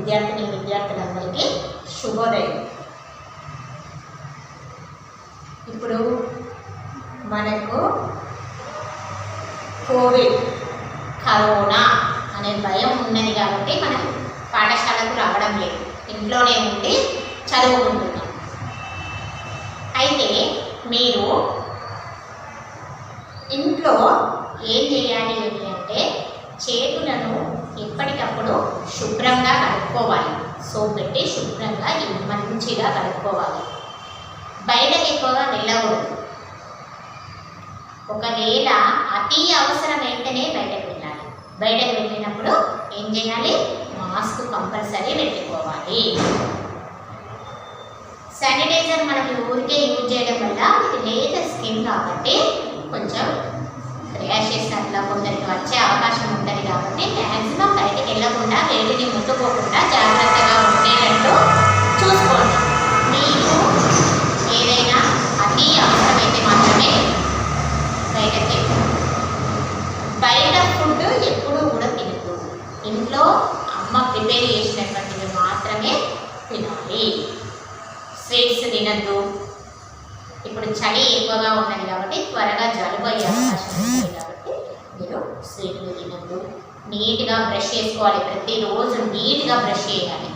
విద్యార్థులందరికీ శుభోదయం. ఇప్పుడు మనకు కోవిడ్ కరోనా అనే భయం ఉన్నది కాబట్టి మనం పాఠశాలకు రావడం లేదు, ఇంట్లోనే ఉండి చదువుకుంటున్నాం. అయితే మీరు ఇంట్లో ఏం చేయాలి అంటే చేతులను ఎప్పటికప్పుడు శుభ్రంగా కడుక్కోవాలి. సోప్ పెట్టి శుభ్రంగా మంచిగా కడుక్కోవాలి. బయటకు ఎక్కువగా వెళ్ళకూడదు. ఒకవేళ అతి అవసరమైతేనే బయటకు వెళ్ళాలి. బయటకు వెళ్ళినప్పుడు ఏం చేయాలి? మాస్క్ కంపల్సరీ పెట్టుకోవాలి. శానిటైజర్ మనకి ఊరికే యూజ్ చేయడం వల్ల ఇది లేత స్కిన్ కాబట్టి కొంచెం ర్యాషెస్ అట్లా కొందరికి వచ్చే అవకాశం ఉంటుంది కాబట్టి మ్యాక్సిమం బయటకు వెళ్ళకుండా వేడిని ముట్టుకోకుండా జాగ్రత్తగా ఉండేటట్టు చూసుకోండి. మీకు ఏదైనా అతి అవసరమైతే మాత్రమే బయటకి. బయట ఫుడ్ ఎప్పుడూ కూడా తినద్దు. ఇంట్లో అమ్మ ప్రిపేర్ చేసినటువంటివి మాత్రమే తినాలి. స్వీట్స్ తినద్దు. ఇప్పుడు చలి ఎక్కువగా ఉన్నది కాబట్టి త్వరగా జలుబు అయ్యే అవకాశం ఉంటుంది కాబట్టి మీరు స్వీట్లు తినద్దు. నీట్గా బ్రష్ చేసుకోవాలి. ప్రతిరోజు నీట్గా బ్రష్ చేయాలి.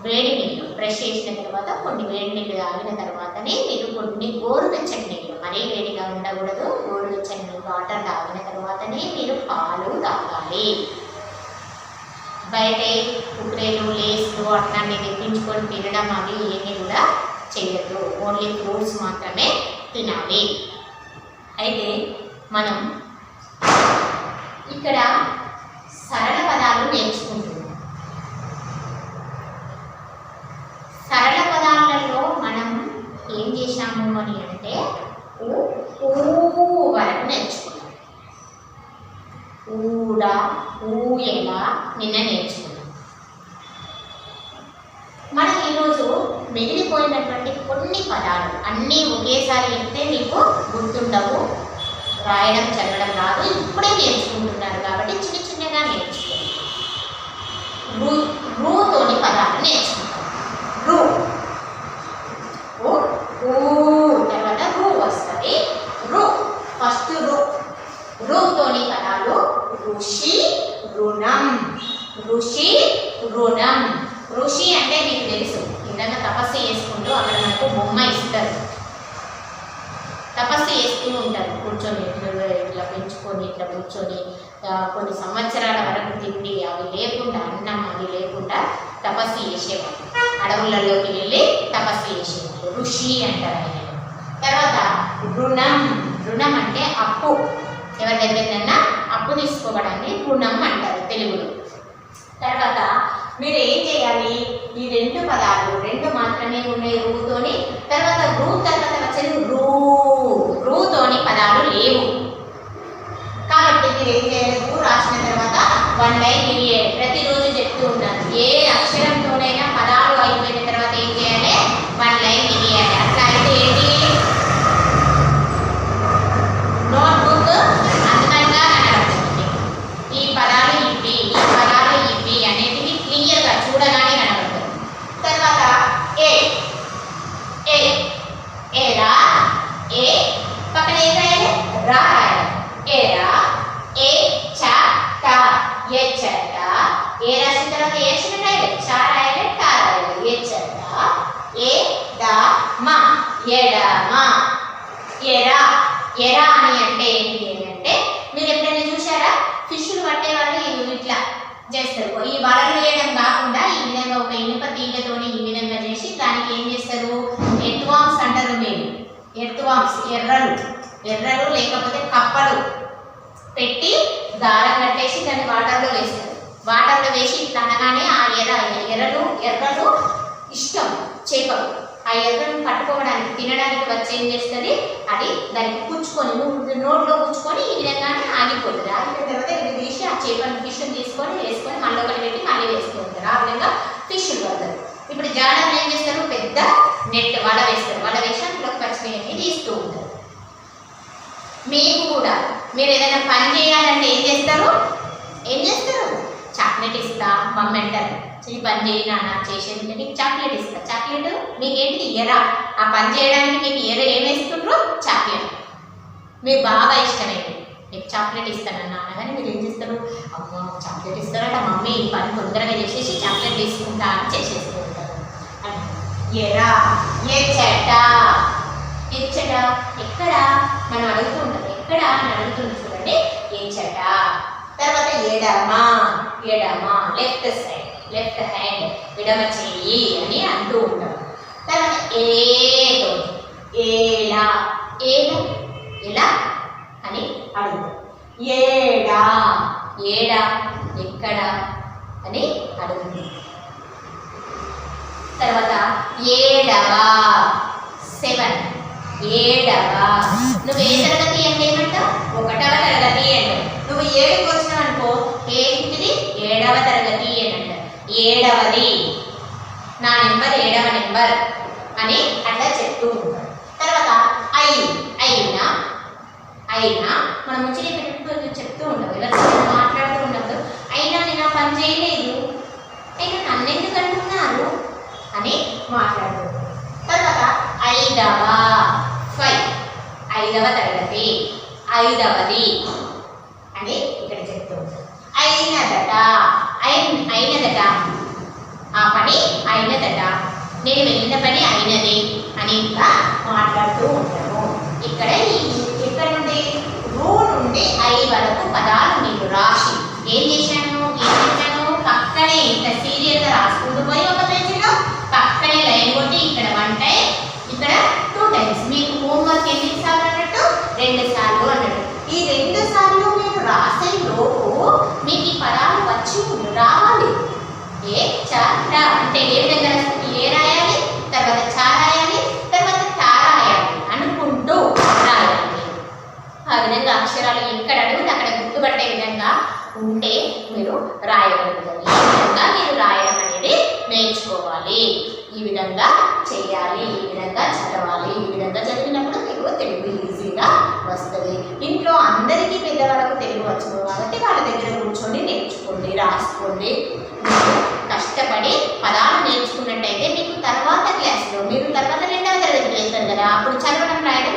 వేడి నీళ్ళు బ్రష్ చేసిన తర్వాత కొన్ని వేడి నీళ్ళు తాగిన తర్వాతనే మీరు కొన్ని గోరువెచ్చని నీళ్ళు, మరీ వేడిగా ఉండకూడదు. గోరువెచ్చని వాటర్ తాగిన తర్వాతనే మీరు పాలు తాగాలి. బయట కుక్కరేలు లేస్లు అట్లాంటివి తెప్పించుకొని తినడం అవి ఏమీ కూడా చేయొద్దు. ఓన్లీ ఫ్రూట్స్ మాత్రమే తినాలి. అయితే మనం ఇక్కడ సరళ పదాలు నేర్చుకుంటున్నాం. సరళ పదాలలో మనం ఏం చేశాము అని అంటే ఊ వరకు నేర్చుకున్నాం. ఊడ, ఊయల నిన్న నేర్చుకున్నాం. మనం ఈరోజు మిగిలిపోయినటువంటి కొన్ని పదాలు అన్నీ ఒకేసారి చెప్తే మీకు గుర్తుండవు, రాయడం చదవడం రాదు. ఇప్పుడే నేర్చుకుంటున్నారు కాబట్టి చిన్న చిన్నగా నేర్చుకోండి. రూతోని పదాలు నేర్చుకుంటాం. రూ తర్వాత రూ వస్తుంది. రూ ఫస్ట్ రూతోని పదాలు ఋషి, రుణం. ఋషి, రుణం. ఋషి అంటే మీకు తెలుసు, ఏదైనా తపస్సు చేసుకుంటూ అక్కడ మనకు బొమ్మ ఇస్తారు. తపస్సు చేస్తూ ఉంటారు కూర్చొని, ఇట్లా పెంచుకొని ఇట్లా కూర్చొని కొన్ని సంవత్సరాల వరకు తిండి అవి లేకుండా, అన్నం అవి లేకుండా తపస్సు చేసేవాళ్ళు. అడవులలోకి వెళ్ళి తపస్సు చేసేవాళ్ళు. ఋషి అంటారు ఆయన. తర్వాత రుణం. రుణం అంటే అప్పు. ఎవరి దగ్గరైనా అప్పు తీసుకోవడాన్ని రుణం అంటారు తెలుగులో. తర్వాత మీరు ఏం చేయాలి? ఈ రెండు పదాలు రెండు మాత్రమే ఉన్నాయి రూతోని. తర్వాత రూ తర్వాత వచ్చేది రూతోని పదాలు లేవు కాబట్టి మీరు ఏం చేయాలి? రూ రాసిన తర్వాత 1 లైన్ పీరియడ్ ప్రతిరోజు చెప్తూ ఉన్నాను. ఏ అక్షరంతోనైనా పదాలు అయిపోయిన తర్వాత ఏం చేయాలి? 1 లైన్ పీరియడ్. అట్లా అయితే ఏంటి? నోట్బుక్ అందంగా కనబడుతుంది. ఈ పదాలు ఇవి, ఈ పదాలు ఇవి అనేటివి క్లియర్గా చూడగానే కనబడుతుంది. తర్వాత ఏ ఏరా, ఏ పక్కన ఏం రాయాలి? రా రాయాలి. ఏరా, ఏ చ ట, ఏ చెట్ట. ఏ రాసిన తర్వాత ఏ చిన్న రాయాలి, చ రాయాలి, ట రాయాలి. ఏ చెట్ట. ఏ ద మ, ఎడమ. ఎరా. ఎరా అని అంటే ఏంటి అంటే మీరు ఎప్పుడైనా చూసారా? ఫిష్లు పట్టే వాళ్ళు ఇట్లా చేస్తారు. ఈ వలలు వేయడం కాకుండా ఈ విధంగా ఒక ఇనుప తీగతోని ఈ విధంగా చేసి దానికి ఏం చేస్తారు? ఎర్త్వామ్స్ అంటారు. మీరు ఎర్త్వామ్స్, ఎర్రలు లేకపోతే కప్పలు పెట్టి దారం కట్టేసి దాన్ని వాటర్లో వేస్తారు. వాటర్లో వేసి ఇట్లా అనగానే ఆ ఎర్రలు ఇష్టం చేపలు. ఆ ఎర్రను పట్టుకోవడానికి, తినడానికి వచ్చి ఏం చేస్తుంది? అది దానికి పుచ్చుకొని నోట్లో పుచ్చుకొని ఈ విధంగానే ఆగిపోతుంది. ఆగిపోయిన తర్వాత ఇది తీసి ఆ చేపను ఫిష్ని తీసుకొని వేసుకొని మళ్ళీ ఒకటి పెట్టి మళ్ళీ వేసుకుంటారు. ఆ విధంగా ఫిష్లు పడతారు. ఇప్పుడు జాడలు ఏం చేస్తారు? పెద్ద నెట్ వల వేస్తారు. వల వేసి అందులోకి పచ్చిమిరపకాయని తీస్తూ ఉంటారు. మీకు కూడా మీరు ఏదైనా పని చేయాలంటే ఏం చేస్తారు? చాక్లెట్ ఇస్తారు. మమ్మీ అంటారు ఈ పని చేయి నాన్న చేసేది నీకు చాక్లెట్ ఇస్తా. చాక్లెట్ మీకేంటిది ఎరా, ఆ పని చేయడానికి మీకు ఏం వేసుకుంటారు? చాక్లెట్. మీకు బాగా ఇష్టమైంది, మీకు చాక్లెట్ ఇస్తాను నాన్న. కానీ మీరు ఏం చేస్తారు? అమ్మ చాక్లెట్ ఇస్తారట మమ్మీ, ఈ పని తొందరగా చేసేసి చాక్లెట్ తీసుకుంటా అని చేసేస్తూ ఉంటారు. ఎరా ఎచ్చట, ఎచ్చట ఎక్కడ మనం అడుగుతూ ఉంటాం, ఎక్కడ అని అడుగుతుంది చూడండి, ఎచ్చట. తర్వాత ఎడమ, ఎడమ లెఫ్ట్ సైడ్, లెఫ్ట్ హ్యాండ్, ఎడమ చెయ్యి అని అంటూ ఉంటాం. తర్వాత ఏదో, ఏలా, ఏలా ఎలా అని అడుగుతాం. ఏడా, ఏడా ఎక్కడ అని అడుగుతుంది. తర్వాత ఏడవ, 7 ఏడవ. నువ్వు ఏ తరగతి అంటే ఏమంటావు? 1వ తరగతి అంటావు. నువ్వు 7కి వచ్చినావు అనుకో, ఏంటిది? 7వ తరగతి అని అంటారు. 7వది, నా నెంబర్ 7వ నెంబర్ అని అట్లా చెప్తూ ఉంటారు. తర్వాత అయినా, అయినా మనం ముచ్చట పెట్టుకుంటూ చెప్తూ ఉంటాం, ఎవరితో మాట్లాడుతూ ఉన్నప్పుడు అయినా నేను ఆ పని చేయలేదు, అయినా నన్ను ఎందుకు అంటున్నారు అని మాట్లాడుతూ. తర్వాత 5వ తరగతి, 5వది అని ఇక్కడ చెప్తూ ఉంటాం. అయినదట, అయినదట ఆ పని అయినదట, నేను వెళ్ళిన పని అయినది అని ఇంకా మాట్లాడుతూ ఉంటాము. ఇక్కడ ఇక్కడ నుండి రూ నుండి ఐ వరకు పదాలు మీకు రాసి ఏం చేశాను, పక్కనే ఇంత సీరియల్గా రాసుకుంటూ పోయి ఒక పేజీలో పక్కనే లైన్ కొట్టి ఇక్కడ 1 టైం, ఇక్కడ 2 టైమ్స్. మీకు హోంవర్క్ ఎన్నిసార్లు అన్నట్టు? 2 సార్లు అన్నట్టు. ఈ 2 సార్లు మీరు రాసే లోపు మీకు ఈ పదాలు వచ్చి రావాలి. ఏ చట అంటే ఏ విధంగా రాస్తుంది? ఏ రాయాలి, తర్వాత చా రాయాలి, తర్వాత తా రాయాలి అనుకుంటూ రాయాలి. ఆ విధంగా అక్షరాలు ఎక్కడ అడిగితే అక్కడ గుర్తుపట్టే విధంగా ఉంటే మీరు రాయగలుగుతారు. ఈ విధంగా మీరు రాయడం అనేది నేర్చుకోవాలి. ఈ విధంగా చేయాలి, ఈ విధంగా చదవాలి. ఈ విధంగా చదివినప్పుడు మీకు తెలుగు ఈజీగా వస్తుంది. ఇంట్లో అందరికీ పెద్దవాళ్ళకు తెలుగు వచ్చు కాబట్టి వాళ్ళ దగ్గర కూర్చొని నేర్చుకోండి, రాసుకోండి. కష్టపడి పదాలు నేర్చుకున్నట్టయితే మీకు తర్వాత క్లాస్లో, మీరు తర్వాత 2వ తరగతికి వెళ్తారు కదా, అప్పుడు చదవడం రాయడం